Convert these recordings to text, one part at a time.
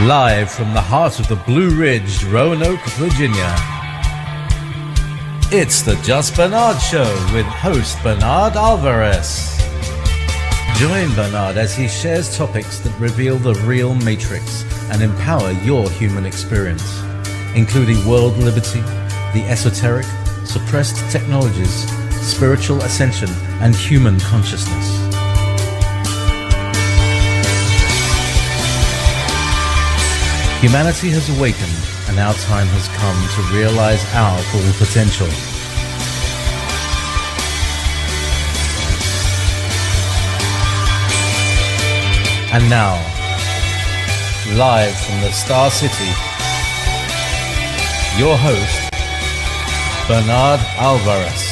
Live from the heart of the Blue Ridge, Roanoke, Virginia. It's the Just Bernard Show with host Bernard Alvarez. Join Bernard as he shares topics that reveal the real matrix and empower your human experience, including world liberty, the esoteric, suppressed technologies, spiritual ascension, and human consciousness. Humanity has awakened, and our time has come to realize our full potential. And now, live from the Star City, your host, Bernard Alvarez.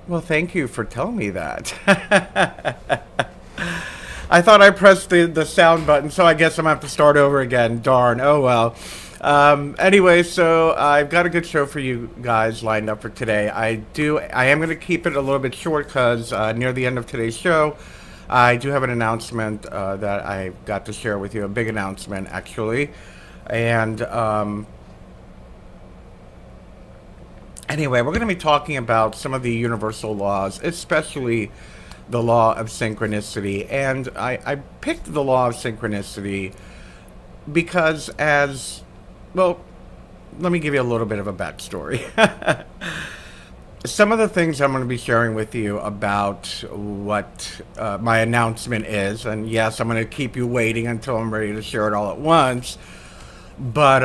Well, thank you for telling me that. I thought I pressed the sound button, so I guess I'm going to have to start over again. Darn. Oh, well. Anyway, so I've got a good show for you guys lined up for today. I am going to keep it a little bit short because near the end of today's show, I do have an announcement that I got to share with you, a big announcement, actually. And anyway, we're going to be talking about some of the universal laws, especially the law of synchronicity. And I picked the law of synchronicity because well, let me give you a little bit of a backstory. Some of the things I'm going to be sharing with you about what my announcement is, and yes, I'm going to keep you waiting until I'm ready to share it all at once, but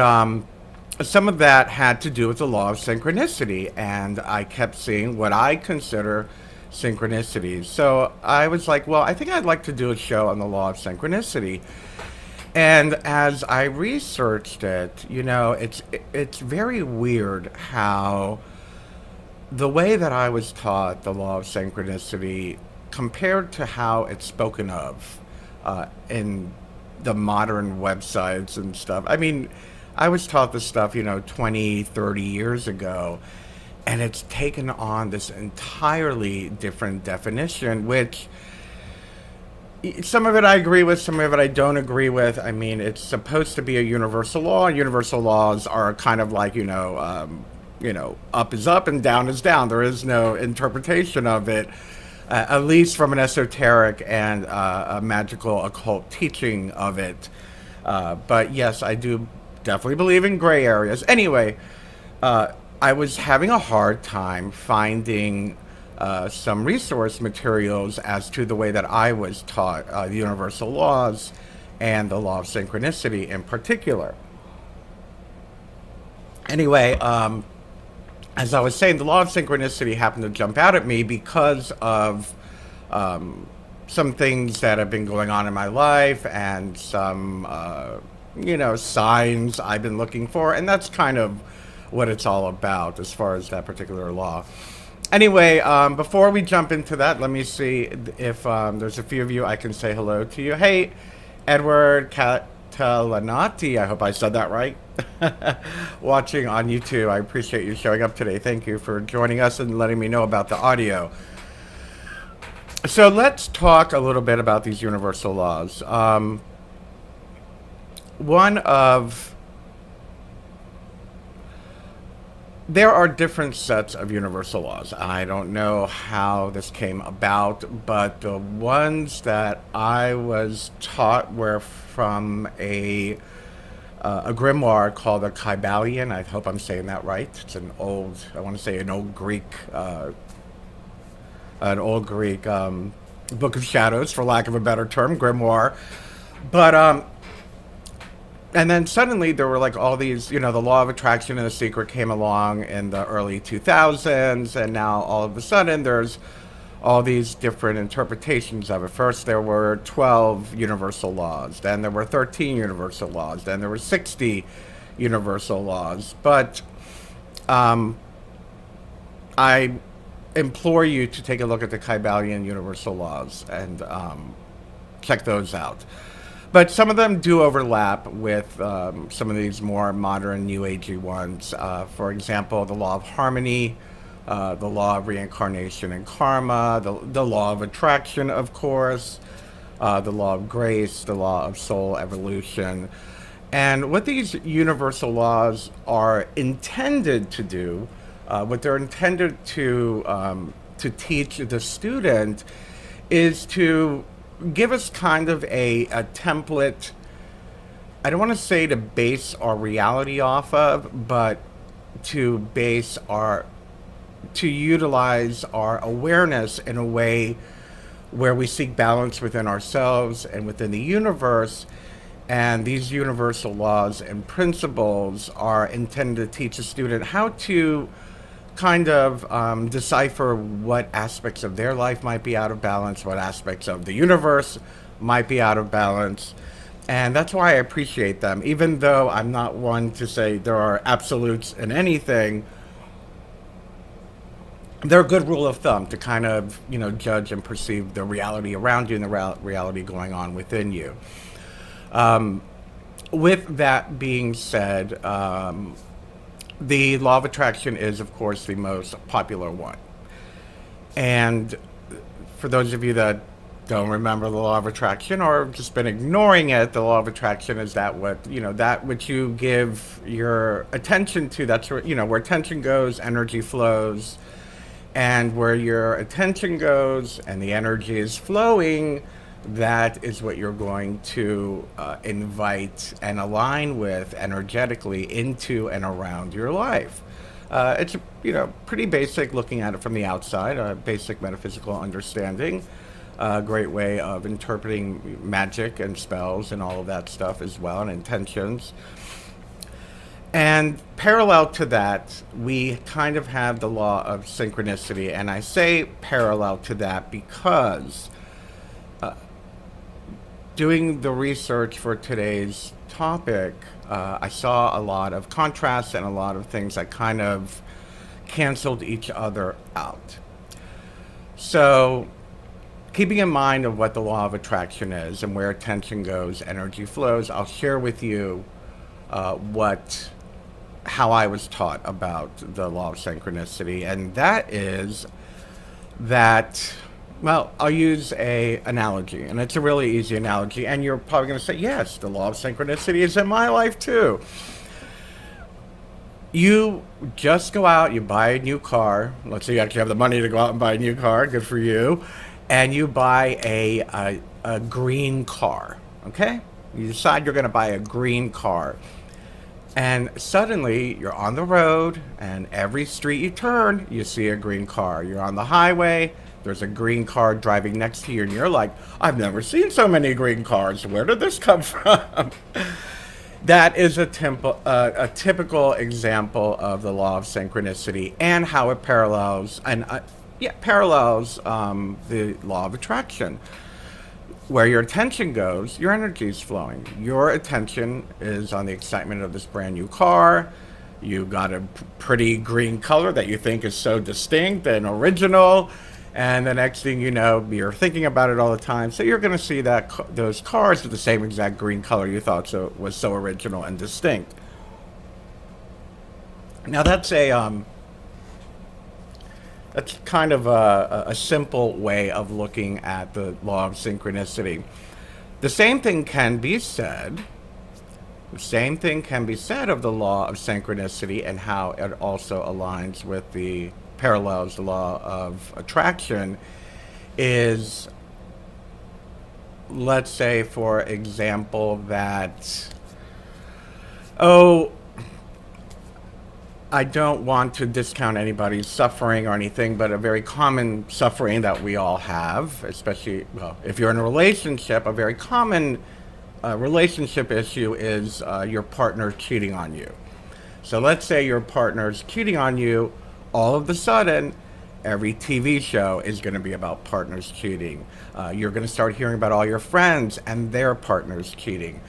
some of that had to do with the law of synchronicity, and I kept seeing what I consider synchronicities. So I was like, well, I think I'd like to do a show on the law of synchronicity. And as I researched it, it's very weird how the way that I was taught the law of synchronicity compared to how it's spoken of in the modern websites and stuff. I mean, I was taught this stuff, 20, 30 years ago, and it's taken on this entirely different definition, which some of it I agree with, some of it I don't agree with. I mean, it's supposed to be a universal law. Universal laws are kind of like, up is up and down is down. There is no interpretation of it, at least from an esoteric and a magical occult teaching of it. But yes, I do definitely believe in gray areas. Anyway, I was having a hard time finding some resource materials as to the way that I was taught the universal laws and the law of synchronicity in particular. Anyway, as I was saying, the law of synchronicity happened to jump out at me because of some things that have been going on in my life and some, signs I've been looking for. And that's kind of what it's all about as far as that particular law. Anyway, before we jump into that, let me see if there's a few of you I can say hello to you. Hey, Edward Catalanati, I hope I said that right. Watching on YouTube, I appreciate you showing up today. Thank you for joining us and letting me know about the audio. So let's talk a little bit about these universal laws. There are different sets of universal laws. I don't know how this came about, but the ones that I was taught were from a grimoire called the Kybalion. I hope I'm saying that right. It's an old Greek Book of Shadows, for lack of a better term, grimoire. But and then suddenly there were like all these, the law of attraction and the secret came along in the early 2000s, and now all of a sudden there's all these different interpretations of it. First there were 12 universal laws, then there were 13 universal laws, then there were 60 universal laws. But I implore you to take a look at the Kybalion universal laws and check those out. But some of them do overlap with some of these more modern New Agey ones. For example, the law of harmony, the law of reincarnation and karma, the law of attraction, of course, the law of grace, the law of soul evolution. And what these universal laws are intended to do, what they're intended to teach the student, is to give us kind of a template. I don't want to say to base our reality off of, but to utilize our awareness in a way where we seek balance within ourselves and within the universe. And these universal laws and principles are intended to teach a student how to kind of decipher what aspects of their life might be out of balance, what aspects of the universe might be out of balance. And that's why I appreciate them. Even though I'm not one to say there are absolutes in anything, they're a good rule of thumb to kind of, judge and perceive the reality around you and the reality going on within you. With that being said, the law of attraction is, of course, the most popular one. And for those of you that don't remember the law of attraction or have just been ignoring it, the law of attraction is that which you give your attention to. That's where, where attention goes, energy flows. And where your attention goes and the energy is flowing, that is what you're going to invite and align with energetically into and around your life. It's pretty basic looking at it from the outside, a basic metaphysical understanding, a great way of interpreting magic and spells and all of that stuff as well, and intentions. And parallel to that, we kind of have the law of synchronicity. And I say parallel to that because doing the research for today's topic, I saw a lot of contrasts and a lot of things that kind of canceled each other out. So keeping in mind of what the law of attraction is and where attention goes, energy flows, I'll share with you how I was taught about the law of synchronicity. And that is that, well, I'll use an analogy, and it's a really easy analogy, and you're probably going to say, yes, the law of synchronicity is in my life too. You just go out, you buy a new car. Let's say you actually have the money to go out and buy a new car. Good for you. And you buy a green car, okay? You decide you're going to buy a green car. And suddenly you're on the road, and every street you turn, you see a green car. You're on the highway, there's a green car driving next to you, and you're like, I've never seen so many green cars. Where did this come from? That is a typical example of the law of synchronicity and how it parallels the law of attraction. where your attention goes, your energy is flowing. Your attention is on the excitement of this brand new car. You got a pretty green color that you think is so distinct and original. And the next thing you know, you're thinking about it all the time. So you're going to see that those cars with the same exact green color you thought was so original and distinct. Now that's kind of a simple way of looking at the law of synchronicity. The same thing can be said. The same thing can be said of the law of synchronicity and how it also aligns with the parallels, the law of attraction, is, let's say, for example, that, I don't want to discount anybody's suffering or anything, but a very common suffering that we all have, especially, well, if you're in a relationship, a very common relationship issue is your partner cheating on you. So let's say your partner's cheating on you. All of a sudden, every TV show is going to be about partners cheating. You're going to start hearing about all your friends and their partners cheating,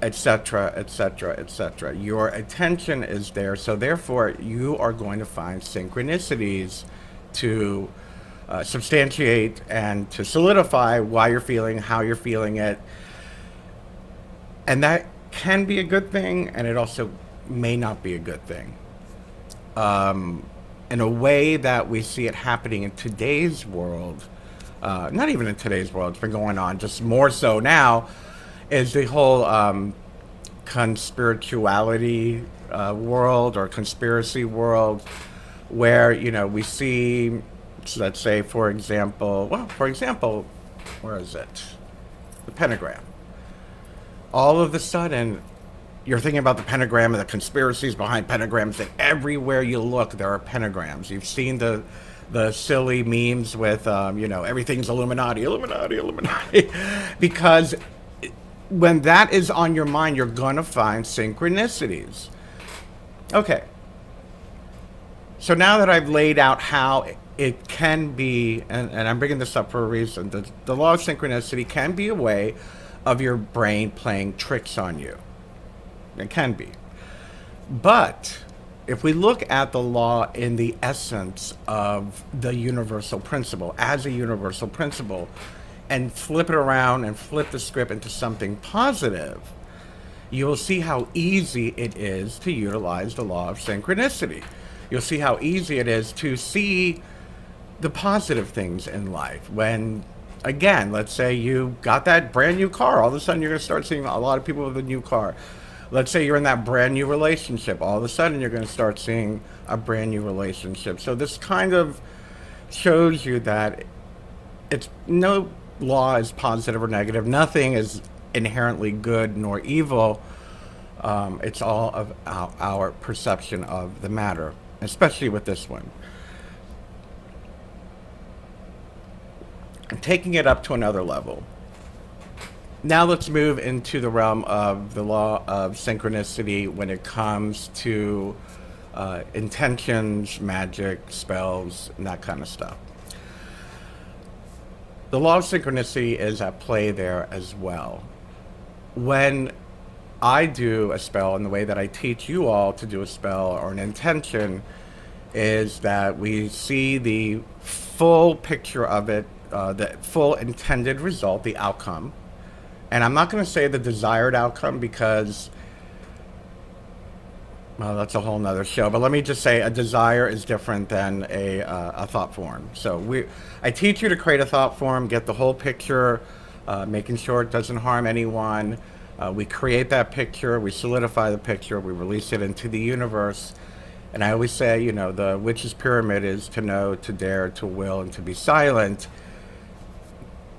etc., etc., etc. Your attention is there, so therefore you are going to find synchronicities to substantiate and to solidify why you're feeling, how you're feeling it. And that can be a good thing, and it also may not be a good thing. In a way that we see it happening in today's world, not even in today's world, it's been going on just more so now, is the whole conspirituality world or conspiracy world, where, we see, let's say, for example, where is it? The pentagram. All of a sudden, you're thinking about the pentagram and the conspiracies behind pentagrams, and everywhere you look, there are pentagrams. You've seen the silly memes with, everything's Illuminati, Illuminati, Illuminati. Because when that is on your mind, you're going to find synchronicities. Okay. So now that I've laid out how it can be, and I'm bringing this up for a reason, the law of synchronicity can be a way of your brain playing tricks on you. It can be. But if we look at the law in the essence of the universal principle, as a universal principle, and flip it around and flip the script into something positive, you will see how easy it is to utilize the law of synchronicity. You'll see how easy it is to see the positive things in life. When, again, let's say you got that brand new car, all of a sudden you're going to start seeing a lot of people with a new car. Let's say you're in that brand new relationship, all of a sudden you're going to start seeing a brand new relationship. So this kind of shows you that it's no law is positive or negative. Nothing is inherently good nor evil. It's all of our perception of the matter, especially with this one. Taking it up to another level. Now let's move into the realm of the law of synchronicity when it comes to intentions, magic, spells, and that kind of stuff. The law of synchronicity is at play there as well. When I do a spell, and the way that I teach you all to do a spell or an intention is that we see the full picture of it, the full intended result, the outcome. And I'm not going to say the desired outcome because, well, that's a whole nother show. But let me just say a desire is different than a thought form. So I teach you to create a thought form, get the whole picture, making sure it doesn't harm anyone. We create that picture, we solidify the picture, we release it into the universe. And I always say, the witch's pyramid is to know, to dare, to will, and to be silent.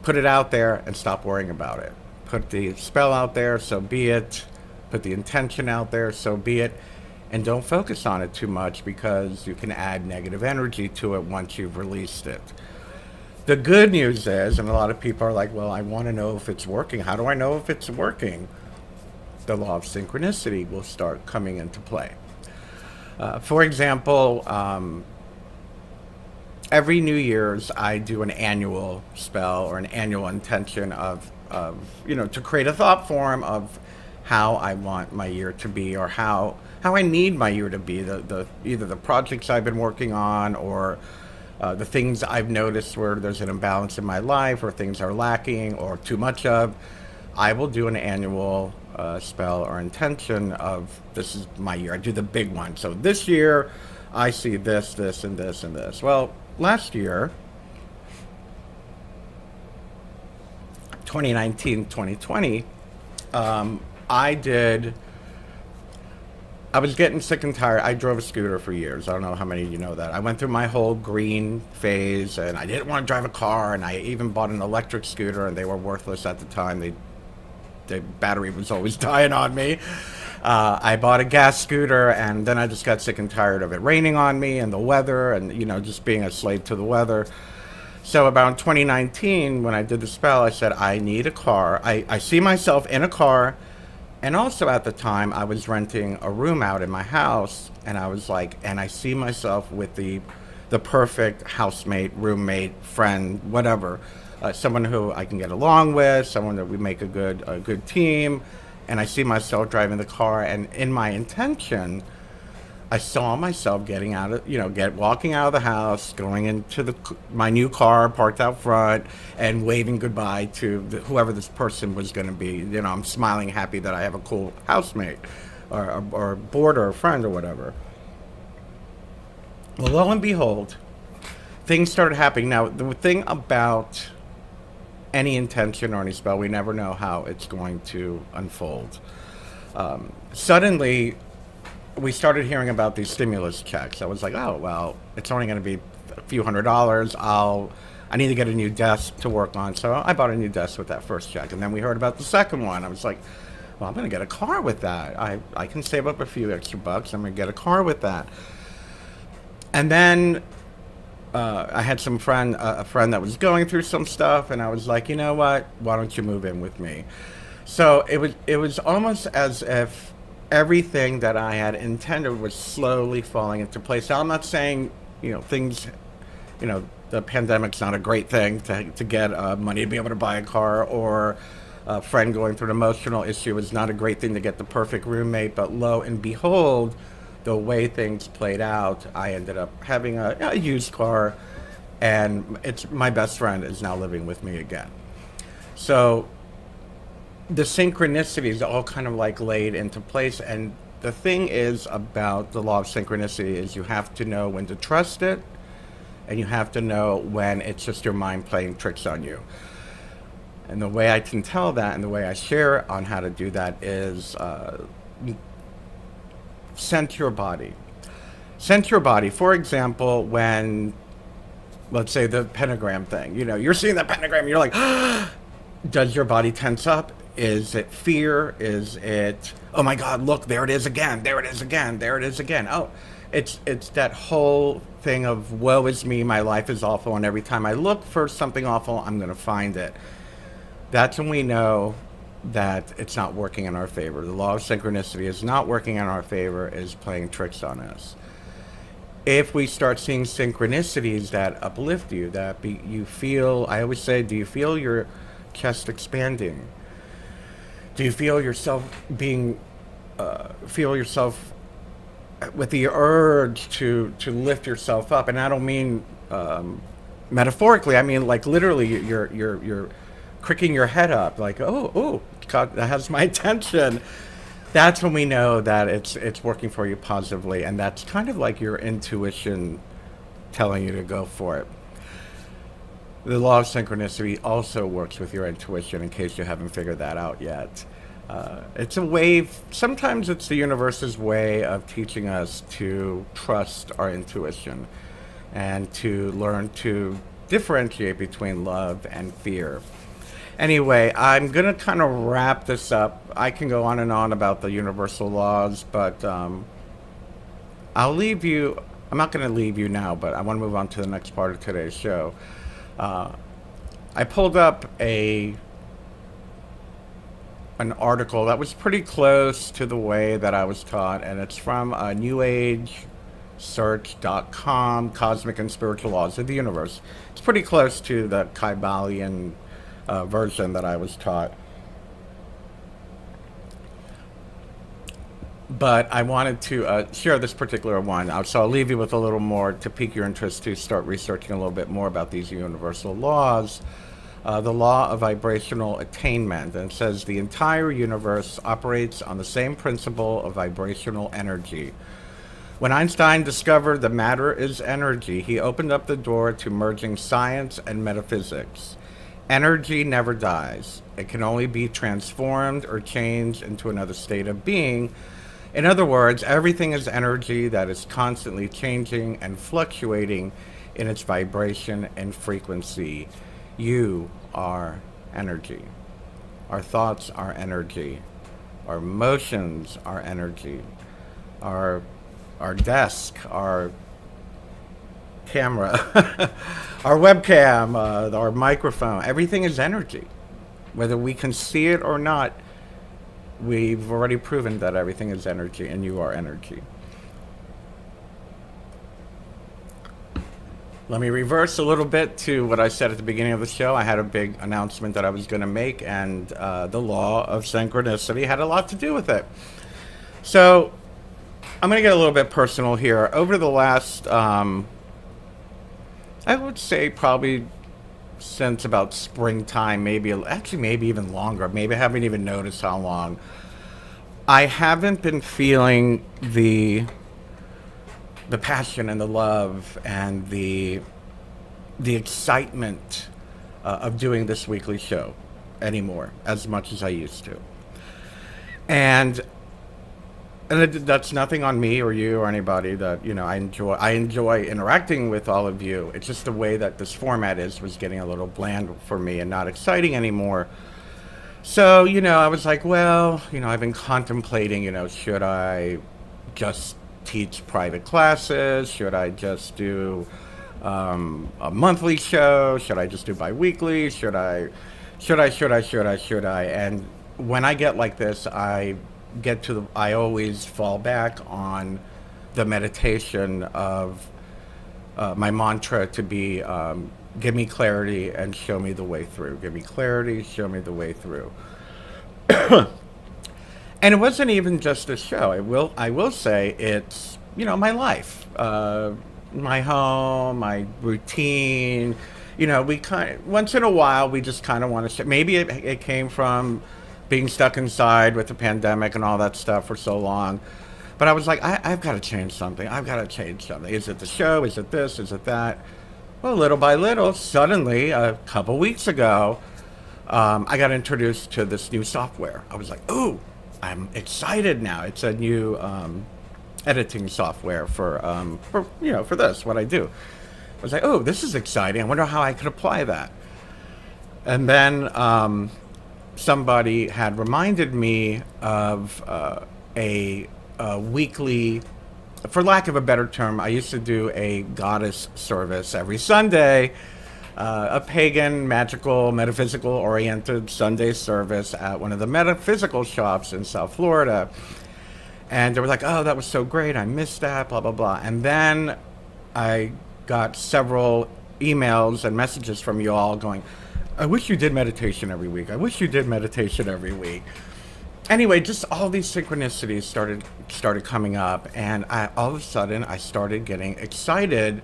Put it out there and stop worrying about it. Put the spell out there, so be it. Put the intention out there, so be it. And don't focus on it too much because you can add negative energy to it once you've released it. The good news is, and a lot of people are like, well, I want to know if it's working. How do I know if it's working? The law of synchronicity will start coming into play. For example, every New Year's I do an annual spell or an annual intention of to create a thought form of how I want my year to be, or how I need my year to be. The either the projects I've been working on, or the things I've noticed where there's an imbalance in my life, or things are lacking or too much of. I will do an annual spell or intention of, this is my year. I do the big one. So this year, I see this, this, and this, and this. Well, last year, 2019, 2020, I was getting sick and tired. I drove a scooter for years. I don't know how many of you know that. I went through my whole green phase, and I didn't want to drive a car, and I even bought an electric scooter, and they were worthless at the time. The battery was always dying on me. I bought a gas scooter, and then I just got sick and tired of it raining on me and the weather, and just being a slave to the weather. So about 2019, when I did the spell, I said, I need a car. I see myself in a car. And also at the time, I was renting a room out in my house, and I was like, and I see myself with the perfect housemate, roommate, friend, whatever, someone who I can get along with, someone that we make a good team. And I see myself driving the car, and in my intention, I saw myself getting out of, walking out of the house, going into my new car parked out front, and waving goodbye to whoever this person was going to be. I'm smiling, happy that I have a cool housemate, or boarder, or friend, or whatever. Well, lo and behold, things started happening. Now, the thing about any intention or any spell, we never know how it's going to unfold. Suddenly, we started hearing about these stimulus checks. I was like, oh, well, it's only going to be a few $100s. I need to get a new desk to work on. So I bought a new desk with that first check. And then we heard about the second one. I was like, well, I'm going to get a car with that. I can save up a few extra bucks. I'm going to get a car with that. And then I had a friend that was going through some stuff. And I was like, you know what? Why don't you move in with me? So it was almost as if everything that I had intended was slowly falling into place. Now, I'm not saying, things, the pandemic's not a great thing to get money to be able to buy a car, or a friend going through an emotional issue is not a great thing to get the perfect roommate. But lo and behold, the way things played out, I ended up having a used car, and my best friend is now living with me again. So the synchronicities all kind of like laid into place. And the thing is about the law of synchronicity is you have to know when to trust it, and you have to know when it's just your mind playing tricks on you. And the way I can tell that, and the way I share on how to do that, is center your body. Center your body. For example, when, let's say, the pentagram thing, you're seeing that pentagram, you're like, does your body tense up? Is it fear? Is it, oh my God, look, there it is again, there it is again, there it is again. Oh, it's that whole thing of woe is me, my life is awful, and every time I look for something awful, I'm going to find it. That's when we know that it's not working in our favor. The law of synchronicity is not working in our favor, is playing tricks on us. If we start seeing synchronicities that uplift you, you feel, I always say, do you feel your chest expanding? Do you feel yourself with the urge to lift yourself up? And I don't mean metaphorically. I mean like literally. You're cricking your head up, like, oh, God, that has my attention. That's when we know that it's working for you positively, and that's kind of like your intuition telling you to go for it. The law of synchronicity also works with your intuition, in case you haven't figured that out yet. It's a way, sometimes it's the universe's way of teaching us to trust our intuition and to learn to differentiate between love and fear. Anyway, I'm going to kind of wrap this up. I can go on and on about the universal laws, but I'll leave you. I'm not going to leave you now, but I want to move on to the next part of today's show. I pulled up an article that was pretty close to the way that I was taught, and it's from a New Age search.com, Cosmic and Spiritual Laws of the Universe. It's pretty close to the Kybalion version that I was taught. But I wanted to share this particular one. So I'll leave you with a little more to pique your interest to start researching a little bit more about these universal laws. The law of vibrational attainment. And it says the entire universe operates on the same principle of vibrational energy. When Einstein discovered that matter is energy, he opened up the door to merging science and metaphysics. Energy never dies. It can only be transformed or changed into another state of being. In other words, everything is energy that is constantly changing and fluctuating in its vibration and frequency. You are energy. Our thoughts are energy. Our emotions are energy. Our desk, our camera, our webcam, our microphone, everything is energy. Whether we can see it or not, we've already proven that everything is energy, and you are energy. Let me reverse a little bit to what I said at the beginning of the show. I had a big announcement that I was going to make, and the law of synchronicity had a lot to do with it. So I'm going to get a little bit personal here. Over the last, I would say probably since about springtime, maybe even longer. Maybe I haven't even noticed how long. I haven't been feeling the passion and the love and the excitement of doing this weekly show anymore as much as I used to. And that's nothing on me or you or anybody. That I enjoy interacting with all of you. It's just the way that this format was getting a little bland for me and not exciting anymore. So I was like, well, I've been contemplating, should I just teach private classes? Should I just do a monthly show? Should I just do bi-weekly? Should I? And when I get like this, I always fall back on the meditation of my mantra to be, give me clarity and show me the way through. Give me clarity, show me the way through. And it wasn't even just a show. I will say it's, my life, my home, my routine. We once in a while, we just kind of want to, maybe it came from being stuck inside with the pandemic and all that stuff for so long. But I was like, I've got to change something. Is it the show? Is it this? Is it that? Well, little by little, suddenly, a couple weeks ago, I got introduced to this new software. I was like, ooh, I'm excited now. It's a new editing software for this, what I do. I was like, oh, this is exciting. I wonder how I could apply that. And then somebody had reminded me of a weekly, for lack of a better term, I used to do a goddess service every Sunday, a pagan, magical, metaphysical-oriented Sunday service at one of the metaphysical shops in South Florida. And they were like, oh, that was so great. I missed that, blah, blah, blah. And then I got several emails and messages from you all going, I wish you did meditation every week. I wish you did meditation every week. Anyway, just all these synchronicities started coming up, and all of a sudden I started getting excited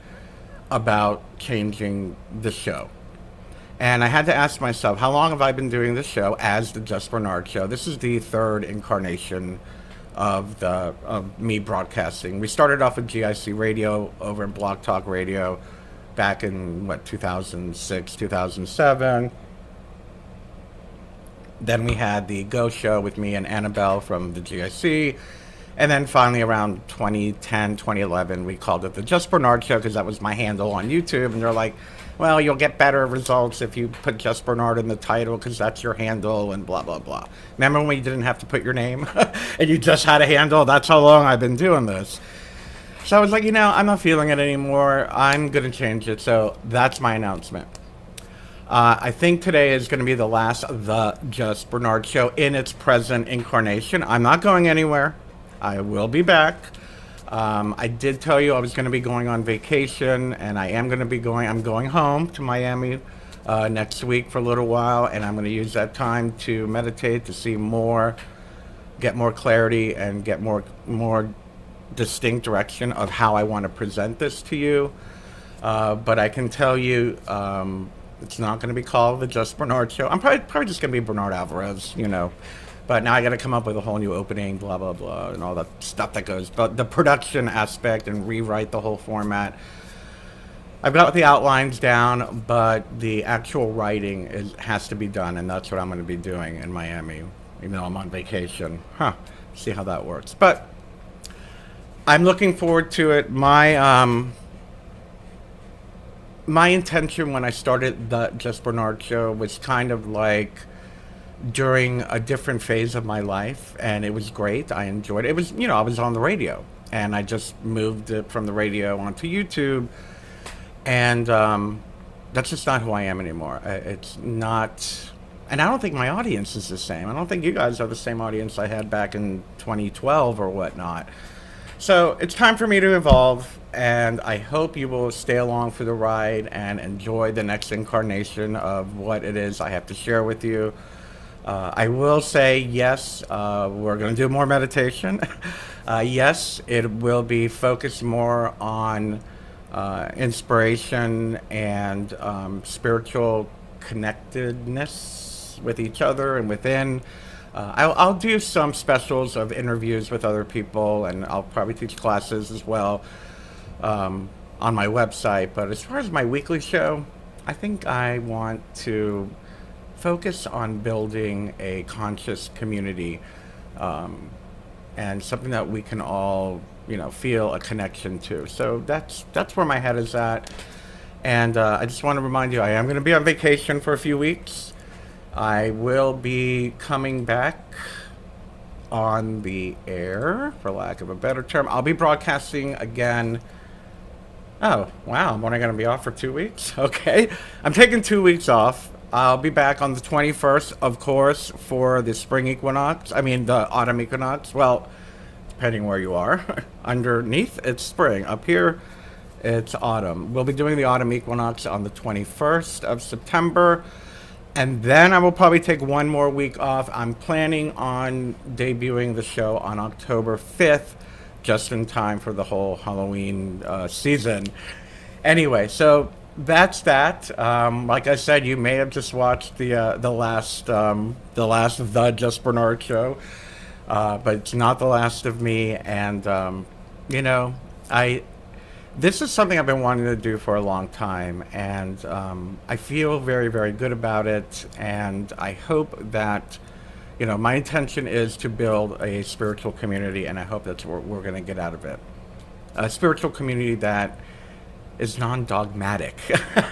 about changing the show. And I had to ask myself, how long have I been doing this show as the Just Bernard Show? This is the third incarnation of me broadcasting. We started off with GIC Radio over in Blog Talk Radio back in 2006, 2007. Then we had the Go Show with me and Annabelle from the GIC. And then finally around 2010, 2011, we called it the Just Bernard Show because that was my handle on YouTube. And they're like, well, you'll get better results if you put Just Bernard in the title because that's your handle and blah, blah, blah. Remember when you didn't have to put your name and you just had a handle? That's how long I've been doing this. So I was like, I'm not feeling it anymore. I'm going to change it. So that's my announcement. I think today is going to be the last of the Just Bernard Show in its present incarnation. I'm not going anywhere. I will be back. I did tell you I was going to be going on vacation, and I am going to be going. I'm going home to Miami next week for a little while, and I'm going to use that time to meditate, to see more, get more clarity, and get more distinct direction of how I want to present this to you. But I can tell you, it's not going to be called the Just Bernard Show. I'm probably just going to be Bernard Alvarez, you know. But now I got to come up with a whole new opening, blah, blah, blah, and all that stuff that goes. But the production aspect and rewrite the whole format. I've got the outlines down, but the actual writing has to be done, and that's what I'm going to be doing in Miami, even though I'm on vacation. See how that works. But I'm looking forward to it. My intention when I started the Just Bernard Show was kind of like during a different phase of my life, and it was great. I enjoyed it. It was, I was on the radio, and I just moved it from the radio onto YouTube, and that's just not who I am anymore. It's not, and I don't think my audience is the same. I don't think you guys are the same audience I had back in 2012 or whatnot. So it's time for me to evolve, and I hope you will stay along for the ride and enjoy the next incarnation of what it is I have to share with you. I will say, yes, we're going to do more meditation. Yes, it will be focused more on inspiration and spiritual connectedness with each other and within. I'll do some specials of interviews with other people, and I'll probably teach classes as well on my website. But as far as my weekly show, I think I want to focus on building a conscious community and something that we can all, feel a connection to. So that's where my head is at. And I just want to remind you, I am going to be on vacation for a few weeks. I will be coming back on the air, for lack of a better term. I'll be broadcasting again. Oh, wow. I'm only going to be off for 2 weeks? Okay. I'm taking 2 weeks off. I'll be back on the 21st, of course, for the spring equinox. The autumn equinox. Well, depending where you are. Underneath, it's spring. Up here, it's autumn. We'll be doing the autumn equinox on the 21st of September. And then I will probably take one more week off. I'm planning on debuting the show on October 5th, just in time for the whole Halloween season. Anyway, so that's that. Like I said, you may have just watched the last of the Just Bernard Show, but it's not the last of me. And this is something I've been wanting to do for a long time, and I feel very, very good about it. And I hope that, my intention is to build a spiritual community, and I hope that's what we're going to get out of it. A spiritual community that is non-dogmatic,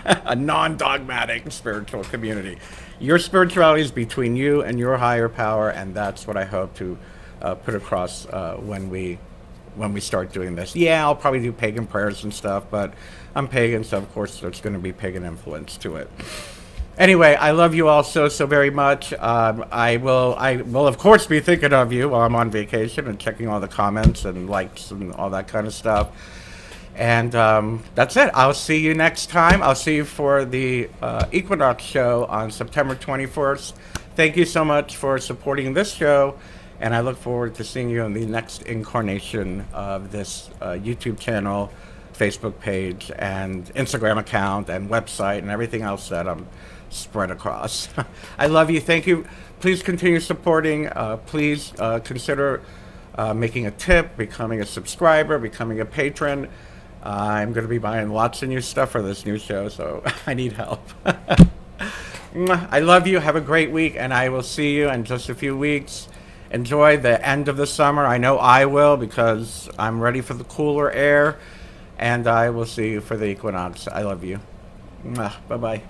a non-dogmatic spiritual community. Your spirituality is between you and your higher power, and that's what I hope to put across when we start doing this. Yeah, I'll probably do pagan prayers and stuff, but I'm pagan, so of course there's going to be pagan influence to it. Anyway, I love you all so very much. I will of course be thinking of you while I'm on vacation and checking all the comments and likes and all that kind of stuff. And that's it. I'll see you next time. I'll see you for the Equinox show on September 21st. Thank you so much for supporting this show, and I look forward to seeing you in the next incarnation of this YouTube channel, Facebook page, and Instagram account, and website, and everything else that I'm spread across. I love you. Thank you. Please continue supporting. Please consider making a tip, becoming a subscriber, becoming a patron. I'm going to be buying lots of new stuff for this new show, so I need help. I love you. Have a great week, and I will see you in just a few weeks. Enjoy the end of the summer. I know I will, because I'm ready for the cooler air, and I will see you for the equinox. I love you. Bye-bye.